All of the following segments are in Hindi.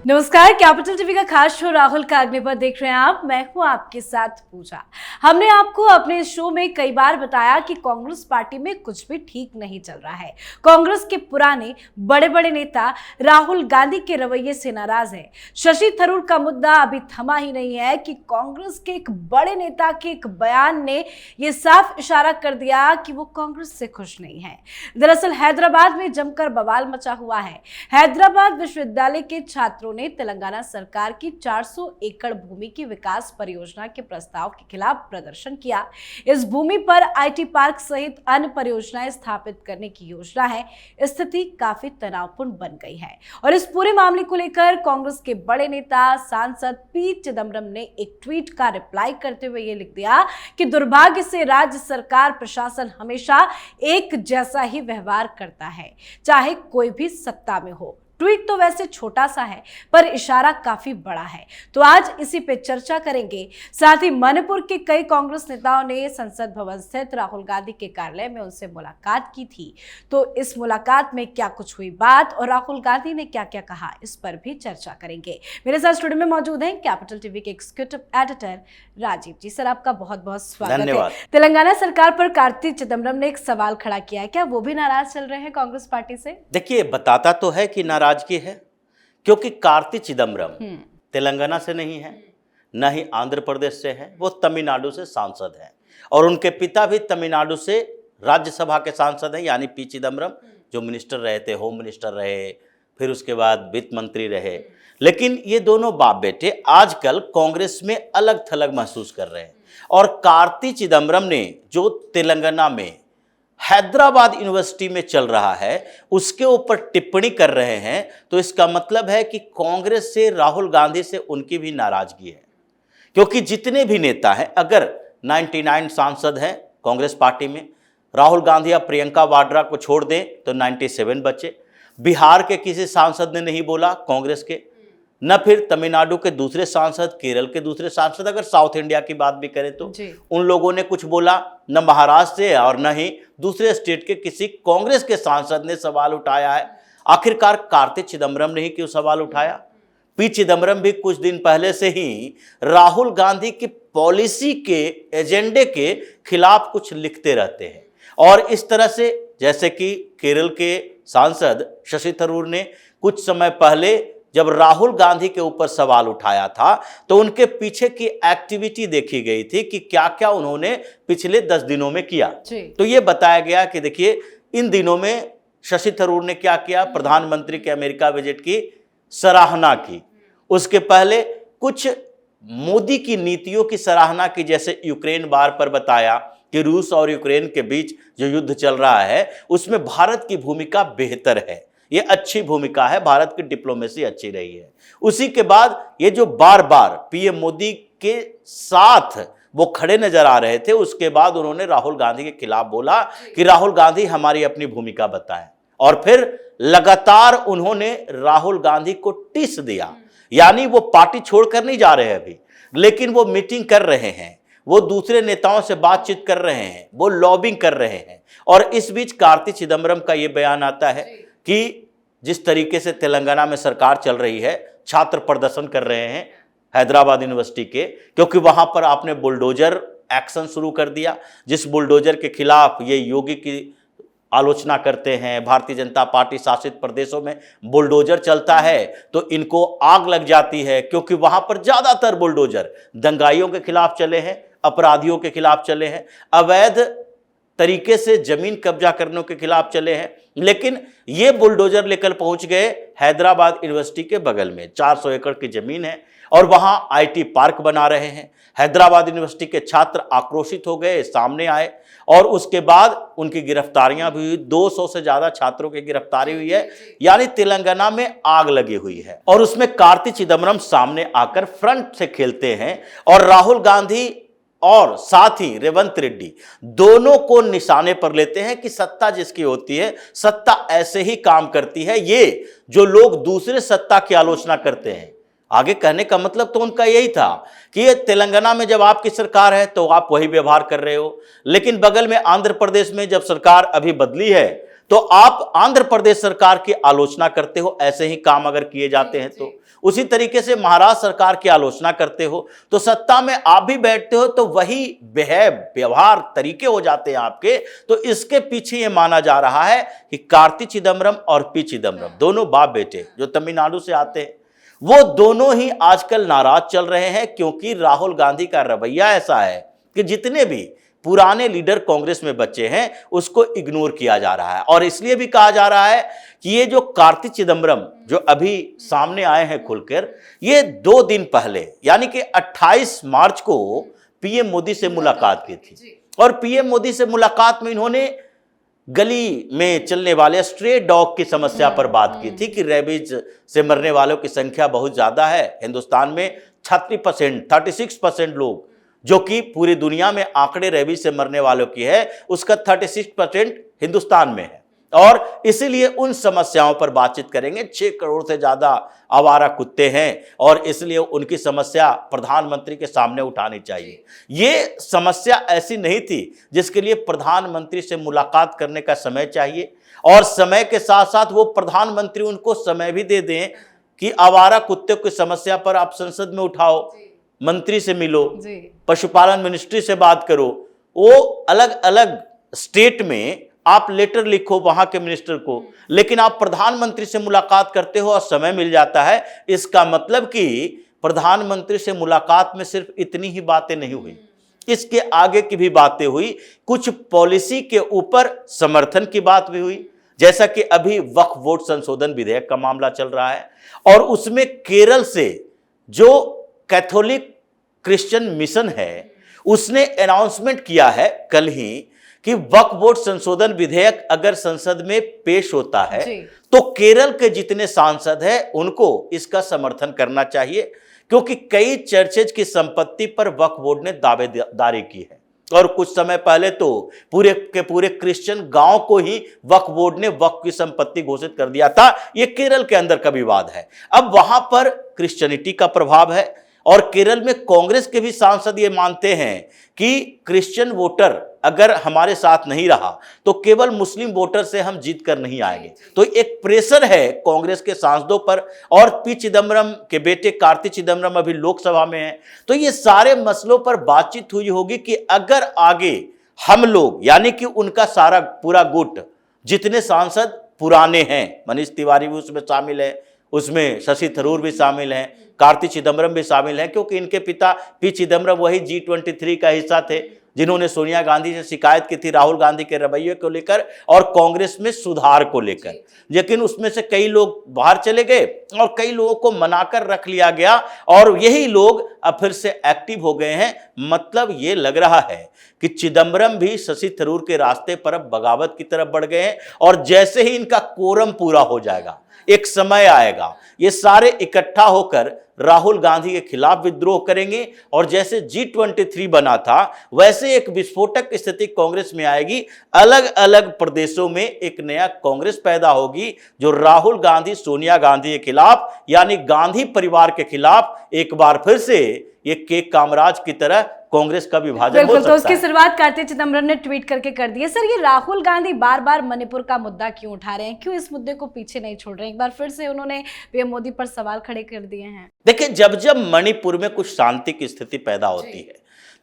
नमस्कार, कैपिटल टीवी का खास शो राहुल का अग्निपथ देख रहे हैं आप। मैं हूं आपके साथ पूजा। हमने आपको अपने शो में कई बार बताया कि कांग्रेस पार्टी में कुछ भी ठीक नहीं चल रहा है। कांग्रेस के पुराने बड़े बड़े नेता राहुल गांधी के रवैये से नाराज है। शशि थरूर का मुद्दा अभी थमा ही नहीं है कि कांग्रेस के एक बड़े नेता के एक बयान ने यह साफ इशारा कर दिया कि वो कांग्रेस से खुश नहीं है। दरअसल हैदराबाद में जमकर बवाल मचा हुआ है। हैदराबाद विश्वविद्यालय के छात्रों ने तेलंगाना सरकार की 400 एकड़ भूमि की विकास परियोजना के प्रस्ताव के खिलाफ प्रदर्शन किया। इस भूमि पर आईटी पार्क सहित अन्य परियोजनाएं स्थापित करने की योजना है। स्थिति काफी तनावपूर्ण बन गई है और इस पूरे मामले को लेकर कांग्रेस के बड़े नेता सांसद पी चिदम्बरम ने एक ट्वीट का रिप्लाई करते हुए यह लिख दिया कि दुर्भाग्य से राज्य सरकार प्रशासन हमेशा एक जैसा ही व्यवहार करता है, चाहे कोई भी सत्ता में हो। ट्वीट तो वैसे छोटा सा है पर इशारा काफी बड़ा है, तो आज इसी पे चर्चा करेंगे। साथ ही मणिपुर के कई कांग्रेस नेताओं ने संसद भवन स्थित राहुल गांधी के कार्यालय में उनसे मुलाकात की थी, तो इस मुलाकात में क्या कुछ हुई बात और राहुल गांधी ने क्या क्या कहा, इस पर भी चर्चा करेंगे। मेरे साथ स्टूडियो में मौजूद हैं कैपिटल टीवी के एग्जीक्यूटिव एडिटर राजीव जी। सर, आपका बहुत बहुत स्वागत है। तेलंगाना सरकार पर कार्ति चिदम्बरम ने एक सवाल खड़ा किया है, क्या वो भी नाराज चल रहे हैं कांग्रेस पार्टी से? देखिए, बताता तो है कि नाराजगी है, क्योंकि कार्ति चिदम्बरम तेलंगाना से नहीं है, न ही आंध्र प्रदेश से है, वो तमिलनाडु से सांसद है और उनके पिता भी तमिलनाडु से राज्यसभा के सांसद हैं, यानी पी चिदम्बरम, जो मिनिस्टर रहे थे, होम मिनिस्टर रहे, फिर उसके बाद वित्त मंत्री रहे। लेकिन ये दोनों बाप बेटे आजकल कांग्रेस में अलग थलग महसूस कर रहे हैं और कार्ति चिदम्बरम ने जो तेलंगाना में हैदराबाद यूनिवर्सिटी में चल रहा है उसके ऊपर टिप्पणी कर रहे हैं, तो इसका मतलब है कि कांग्रेस से, राहुल गांधी से उनकी भी नाराजगी है। क्योंकि जितने भी नेता हैं, अगर 99 सांसद हैं कांग्रेस पार्टी में, राहुल गांधी या प्रियंका वाड्रा को छोड़ दें तो 97 बचे। बिहार के किसी सांसद ने नहीं बोला कांग्रेस के, न फिर तमिलनाडु के दूसरे सांसद, केरल के दूसरे सांसद, अगर साउथ इंडिया की बात भी करें तो उन लोगों ने कुछ बोला, न महाराष्ट्र से और न ही दूसरे स्टेट के किसी कांग्रेस के सांसद ने सवाल उठाया है। आखिरकार कार्ति चिदम्बरम ने ही क्यों सवाल उठाया? पी चिदम्बरम भी कुछ दिन पहले से ही राहुल गांधी की पॉलिसी के एजेंडे के खिलाफ कुछ लिखते रहते हैं और इस तरह से, जैसे कि केरल के सांसद शशि थरूर ने कुछ समय पहले जब राहुल गांधी के ऊपर सवाल उठाया था तो उनके पीछे की एक्टिविटी देखी गई थी कि क्या क्या उन्होंने पिछले 10 दिनों में किया। तो ये बताया गया कि देखिए, इन दिनों में शशि थरूर ने क्या किया, प्रधानमंत्री के अमेरिका विजिट की सराहना की। उसके पहले कुछ मोदी की नीतियों की सराहना की, जैसे यूक्रेन वार पर बताया कि रूस और यूक्रेन के बीच जो युद्ध चल रहा है उसमें भारत की भूमिका बेहतर है, ये अच्छी भूमिका है, भारत की डिप्लोमेसी अच्छी रही है। उसी के बाद ये जो बार बार पीएम मोदी के साथ वो खड़े नजर आ रहे थे, उसके बाद उन्होंने राहुल गांधी के खिलाफ बोला कि राहुल गांधी हमारी अपनी भूमिका बताएं, और फिर लगातार उन्होंने राहुल गांधी को टिस दिया। यानी वो पार्टी छोड़कर नहीं जा रहे अभी, लेकिन वो मीटिंग कर रहे हैं, वो दूसरे नेताओं से बातचीत कर रहे हैं, वो लॉबिंग कर रहे हैं। और इस बीच कार्ति चिदम्बरम का ये बयान आता है कि जिस तरीके से तेलंगाना में सरकार चल रही है, छात्र प्रदर्शन कर रहे हैं हैदराबाद यूनिवर्सिटी के, क्योंकि वहां पर आपने बुलडोजर एक्शन शुरू कर दिया, जिस बुलडोजर के खिलाफ ये योगी की आलोचना करते हैं। भारतीय जनता पार्टी शासित प्रदेशों में बुलडोजर चलता है तो इनको आग लग जाती है, क्योंकि वहां पर ज्यादातर बुलडोजर दंगाइयों के खिलाफ चले हैं, अपराधियों के खिलाफ चले हैं, अवैध तरीके से जमीन कब्जा करने के खिलाफ चले हैं। लेकिन ये बुलडोजर लेकर पहुंच गए हैदराबाद यूनिवर्सिटी के बगल में, 400 एकड़ की जमीन है और वहां आईटी पार्क बना रहे हैं। हैदराबाद यूनिवर्सिटी के छात्र आक्रोशित हो गए, सामने आए और उसके बाद उनकी गिरफ्तारियां भी हुई। 200 से ज्यादा छात्रों की गिरफ्तारी हुई है, यानी तेलंगाना में आग लगी हुई है। और उसमें कार्ति चिदम्बरम सामने आकर फ्रंट से खेलते हैं और राहुल गांधी और साथ ही रेवंत रेड्डी दोनों को निशाने पर लेते हैं कि सत्ता जिसकी होती है, सत्ता ऐसे ही काम करती है। ये जो लोग दूसरे सत्ता की आलोचना करते हैं, आगे कहने का मतलब तो उनका यही था कि ये तेलंगाना में जब आपकी सरकार है तो आप वही व्यवहार कर रहे हो, लेकिन बगल में आंध्र प्रदेश में जब सरकार अभी बदली है तो आप आंध्र प्रदेश सरकार की आलोचना करते हो, ऐसे ही काम अगर किए जाते हैं तो उसी तरीके से महाराष्ट्र सरकार की आलोचना करते हो, तो सत्ता में आप भी बैठते हो तो वही व्यवहार तरीके हो जाते हैं आपके। तो इसके पीछे ये माना जा रहा है कि कार्ति चिदम्बरम और पी चिदम्बरम दोनों बाप बेटे जो तमिलनाडु से आते हैं, वो दोनों ही आजकल नाराज चल रहे हैं, क्योंकि राहुल गांधी का रवैया ऐसा है कि जितने भी पुराने लीडर कांग्रेस में बचे हैं उसको इग्नोर किया जा रहा है। और इसलिए भी कहा जा रहा है कि ये जो कार्ति चिदम्बरम जो अभी सामने आए हैं खुलकर, ये 2 दिन पहले यानी कि 28 मार्च को पीएम मोदी से मुलाकात की थी। और पीएम मोदी से मुलाकात में इन्होंने गली में चलने वाले स्ट्रे डॉग की समस्या पर बात की थी कि रेबीज से मरने वालों की संख्या बहुत ज्यादा है हिंदुस्तान में। 36% लोग, जो कि पूरी दुनिया में आंकड़े रेबीज से मरने वालों की है, उसका 36% हिंदुस्तान में है। और इसीलिए उन समस्याओं पर बातचीत करेंगे। 6 करोड़ से ज्यादा आवारा कुत्ते हैं और इसलिए उनकी समस्या प्रधानमंत्री के सामने उठानी चाहिए। ये समस्या ऐसी नहीं थी जिसके लिए प्रधानमंत्री से मुलाकात करने का समय चाहिए, और समय के साथ साथ वो प्रधानमंत्री उनको समय भी दे दें कि आवारा कुत्ते की समस्या पर आप संसद में उठाओ, मंत्री से मिलो, पशुपालन मिनिस्ट्री से बात करो, वो अलग अलग स्टेट में आप लेटर लिखो वहां के मिनिस्टर को, लेकिन आप प्रधानमंत्री से मुलाकात करते हो और समय मिल जाता है। इसका मतलब कि प्रधानमंत्री से मुलाकात में सिर्फ इतनी ही बातें नहीं हुई, इसके आगे की भी बातें हुई। कुछ पॉलिसी के ऊपर समर्थन की बात भी हुई, जैसा कि अभी वक्फ बोर्ड संशोधन विधेयक का मामला चल रहा है, और उसमें केरल से जो कैथोलिक क्रिश्चियन मिशन है उसने अनाउंसमेंट किया है कल ही कि वक्फ बोर्ड संशोधन विधेयक अगर संसद में पेश होता है तो केरल के जितने सांसद हैं उनको इसका समर्थन करना चाहिए, क्योंकि कई चर्चेज की संपत्ति पर वक्फ बोर्ड ने दावेदारी की है। और कुछ समय पहले तो पूरे के पूरे क्रिश्चियन गांव को ही वक्फ बोर्ड ने वक्फ की संपत्ति घोषित कर दिया था। यह केरल के अंदर का विवाद है। अब वहां पर क्रिश्चियनिटी का प्रभाव है, और केरल में कांग्रेस के भी सांसद ये मानते हैं कि क्रिश्चियन वोटर अगर हमारे साथ नहीं रहा तो केवल मुस्लिम वोटर से हम जीत कर नहीं आएंगे। तो एक प्रेशर है कांग्रेस के सांसदों पर, और पी चिदम्बरम के बेटे कार्ति चिदम्बरम अभी लोकसभा में हैं। तो ये सारे मसलों पर बातचीत हुई होगी कि अगर आगे हम लोग यानी कि उनका सारा पूरा गुट, जितने सांसद पुराने हैं, मनीष तिवारी भी उसमें शामिल है, उसमें शशि थरूर भी शामिल हैं, कार्ति चिदम्बरम भी शामिल हैं, क्योंकि इनके पिता पी चिदम्बरम वही G23 का हिस्सा थे जिन्होंने सोनिया गांधी से शिकायत की थी राहुल गांधी के रवैये को लेकर और कांग्रेस में सुधार को लेकर। लेकिन उसमें से कई लोग बाहर चले गए और कई लोगों को मनाकर रख लिया गया, और यही लोग अब फिर से एक्टिव हो गए हैं। मतलब ये लग रहा है कि चिदम्बरम भी शशि थरूर के रास्ते पर अब बगावत की तरफ बढ़ गए हैं, और जैसे ही इनका कोरम पूरा हो जाएगा, एक समय आएगा, ये सारे इकट्ठा होकर राहुल गांधी के खिलाफ विद्रोह करेंगे, और जैसे G23 बना था वैसे एक विस्फोटक स्थिति कांग्रेस में आएगी। अलग अलग प्रदेशों में एक नया कांग्रेस पैदा होगी जो राहुल गांधी सोनिया गांधी के खिलाफ यानी गांधी परिवार के खिलाफ एक बार फिर से ये केक कामराज की तरह कांग्रेस का विभाजन हो सकता है। तो उसकी शुरुआत कार्ति चिदम्बरम ने ट्वीट करके कर दी है। सर, ये राहुल गांधी बार बार मणिपुर का मुद्दा क्यों उठा रहे हैं, क्यों इस मुद्दे को पीछे नहीं छोड़ रहे हैं? एक बार फिर से उन्होंने पीएम मोदी पर सवाल खड़े कर दिए हैं। देखिए, जब जब मणिपुर में कुछ शांति की स्थिति पैदा होती है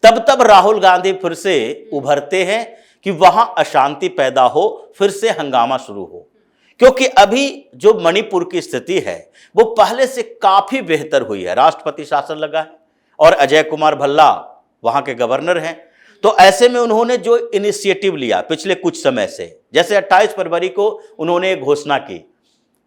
तब तब राहुल गांधी फिर से उभरते हैं कि वहां अशांति पैदा हो, फिर से हंगामा शुरू हो। क्योंकि अभी जो मणिपुर की स्थिति है वो पहले से काफी बेहतर हुई है। राष्ट्रपति शासन लगा है और अजय कुमार भल्ला वहां के गवर्नर हैं। तो ऐसे में उन्होंने जो इनिशिएटिव लिया पिछले कुछ समय से, जैसे 28 फरवरी को उन्होंने एक घोषणा की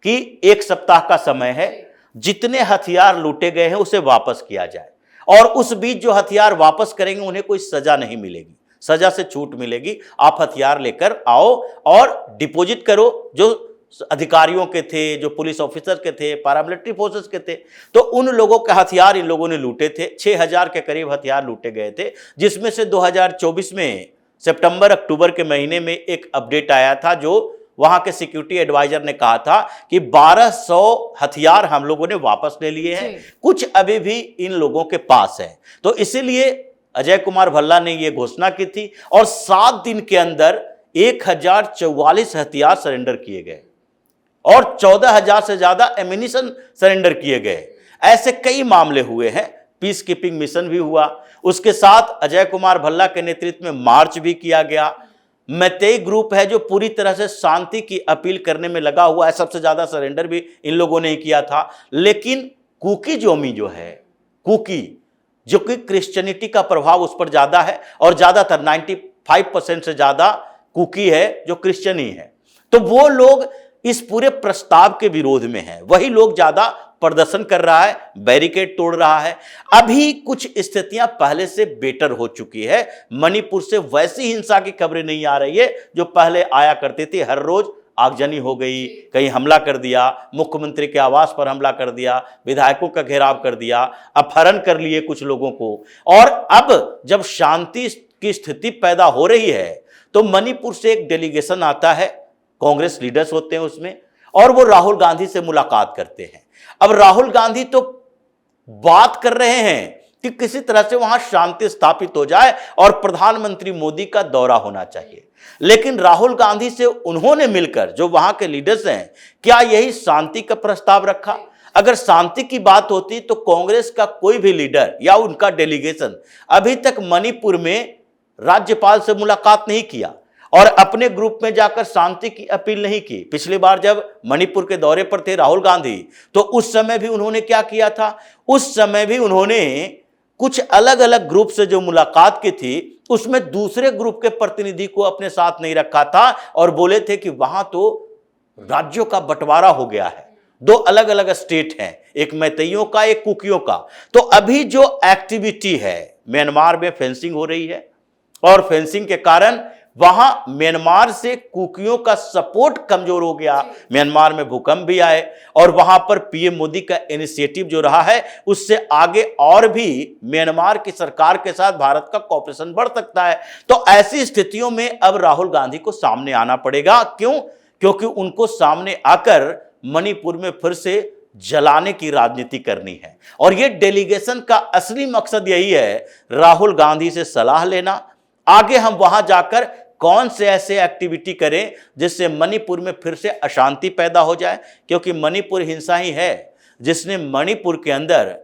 कि 1 सप्ताह का समय है, जितने हथियार लूटे गए हैं उसे वापस किया जाए, और उस बीच जो हथियार वापस करेंगे उन्हें कोई सजा नहीं मिलेगी, सजा से छूट मिलेगी। आप हथियार लेकर आओ और डिपॉजिट करो, जो अधिकारियों के थे, जो पुलिस ऑफिसर के थे, पैरामिलिट्री फोर्सेस के थे। तो उन लोगों के हथियार इन लोगों ने लूटे थे। 6000 के करीब हथियार लूटे गए थे, जिसमें से 2024 में सितंबर अक्टूबर के महीने में एक अपडेट आया था जो वहां के सिक्योरिटी एडवाइजर ने कहा था कि 1200 हथियार हम लोगों ने वापस ले लिए हैं, कुछ अभी भी इन लोगों के पास है। तो इसीलिए अजय कुमार भल्ला ने यह घोषणा की थी, और 7 दिन के अंदर 1044 हथियार सरेंडर किए गए और 14,000 से ज्यादा एमिनिशन सरेंडर किए गए। ऐसे कई मामले हुए हैं। पीस कीपिंग मिशन भी हुआ, उसके साथ अजय कुमार भल्ला के नेतृत्व में मार्च भी किया गया। मैतेई ग्रुप है जो पूरी तरह से शांति की अपील करने में लगा हुआ है, सबसे ज्यादा सरेंडर भी इन लोगों ने ही किया था। लेकिन कुकी जोमी जो है, कुकी जो कि क्रिश्चियनिटी का प्रभाव उस पर ज्यादा है और ज्यादातर 95% से ज्यादा कुकी है जो क्रिश्चियन ही है, तो वो लोग इस पूरे प्रस्ताव के विरोध में हैं। वही लोग ज्यादा प्रदर्शन कर रहा है, बैरिकेड तोड़ रहा है। अभी कुछ स्थितियां पहले से बेटर हो चुकी है। मणिपुर से वैसी हिंसा की खबरें नहीं आ रही है जो पहले आया करती थी। हर रोज आगजनी हो गई, कहीं हमला कर दिया, मुख्यमंत्री के आवास पर हमला कर दिया, विधायकों का घेराव कर दिया, अपहरण कर लिए कुछ लोगों को। और अब जब शांति की स्थिति पैदा हो रही है तो मणिपुर से एक डेलीगेशन आता है, कांग्रेस लीडर्स होते हैं उसमें, और वो राहुल गांधी से मुलाकात करते हैं। अब राहुल गांधी तो बात कर रहे हैं कि किसी तरह से वहां शांति स्थापित हो जाए और प्रधानमंत्री मोदी का दौरा होना चाहिए, लेकिन राहुल गांधी से उन्होंने मिलकर, जो वहां के लीडर्स हैं, क्या यही शांति का प्रस्ताव रखा? अगर शांति की बात होती तो कांग्रेस का कोई भी लीडर या उनका डेलीगेशन अभी तक मणिपुर में राज्यपाल से मुलाकात नहीं किया और अपने ग्रुप में जाकर शांति की अपील नहीं की। पिछली बार जब मणिपुर के दौरे पर थे राहुल गांधी, तो उस समय भी उन्होंने क्या किया था? उस समय भी उन्होंने कुछ अलग अलग ग्रुप से जो मुलाकात की थी, उसमें दूसरे ग्रुप के प्रतिनिधि को अपने साथ नहीं रखा था और बोले थे कि वहां तो राज्यों का बंटवारा हो गया है, दो अलग अलग स्टेट हैं, एक मैतेइयों का, एक कुकियों का। तो अभी जो एक्टिविटी है, म्यांमार में फेंसिंग हो रही है और फेंसिंग के कारण वहां म्यांमार से कुकियों का सपोर्ट कमजोर हो गया। म्यांमार में भूकंप भी आए और वहां पर पीएम मोदी का इनिशिएटिव जो रहा है, उससे आगे और भी म्यांमार की सरकार के साथ भारत का कोऑपरेशन बढ़ सकता है। तो ऐसी स्थितियों में अब राहुल गांधी को सामने आना पड़ेगा। क्यों? क्योंकि उनको सामने आकर मणिपुर में फिर से जलाने की राजनीति करनी है और यह डेलीगेशन का असली मकसद यही है, राहुल गांधी से सलाह लेना, आगे हम वहां जाकर कौन से ऐसे एक्टिविटी करें जिससे मणिपुर में फिर से अशांति पैदा हो जाए। क्योंकि मणिपुर हिंसा ही है जिसने मणिपुर के अंदर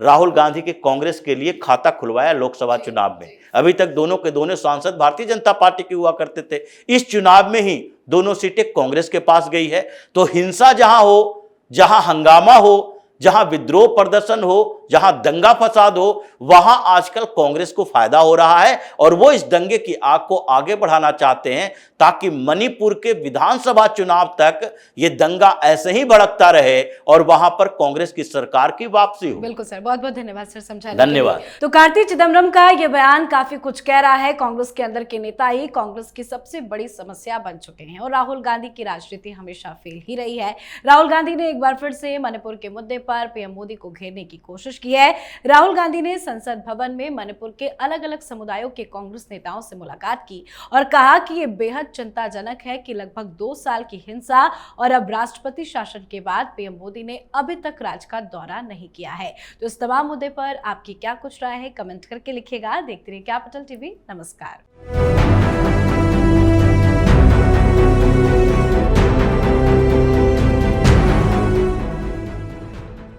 राहुल गांधी के कांग्रेस के लिए खाता खुलवाया लोकसभा चुनाव में। अभी तक दोनों के दोनों सांसद भारतीय जनता पार्टी के हुआ करते थे, इस चुनाव में ही दोनों सीटें कांग्रेस के पास गई है। तो हिंसा जहां हो, जहां हंगामा हो, जहां विद्रोह प्रदर्शन हो, जहां दंगा फसाद हो, वहां आजकल कांग्रेस को फायदा हो रहा है और वो इस दंगे की आग को आगे बढ़ाना चाहते हैं ताकि मणिपुर के विधानसभा चुनाव तक ये दंगा ऐसे ही भड़कता रहे और वहां पर कांग्रेस की सरकार की वापसी हो। बिल्कुल सर, बहुत बहुत धन्यवाद सर समझाने धन्यवाद। तो कार्ति चिदम्बरम का यह बयान काफी कुछ कह रहा है। कांग्रेस के अंदर के नेता ही कांग्रेस की सबसे बड़ी समस्या बन चुके हैं और राहुल गांधी की राजनीति हमेशा फेल ही रही है। राहुल गांधी ने एक बार फिर से मणिपुर के मुद्दे पर पीएम मोदी को घेरने की कोशिश की है। राहुल गांधी ने संसद भवन में मणिपुर के अलग अलग समुदायों के कांग्रेस नेताओं से मुलाकात की और कहा कि यह बेहद चिंताजनक है कि लगभग 2 साल की हिंसा और अब राष्ट्रपति शासन के बाद पीएम मोदी ने अभी तक राज्य का दौरा नहीं किया है। तो इस तमाम मुद्दे पर आपकी क्या कुछ राय है, कमेंट करके लिखिएगा। देखते रहिए कैपिटल टीवी। नमस्कार।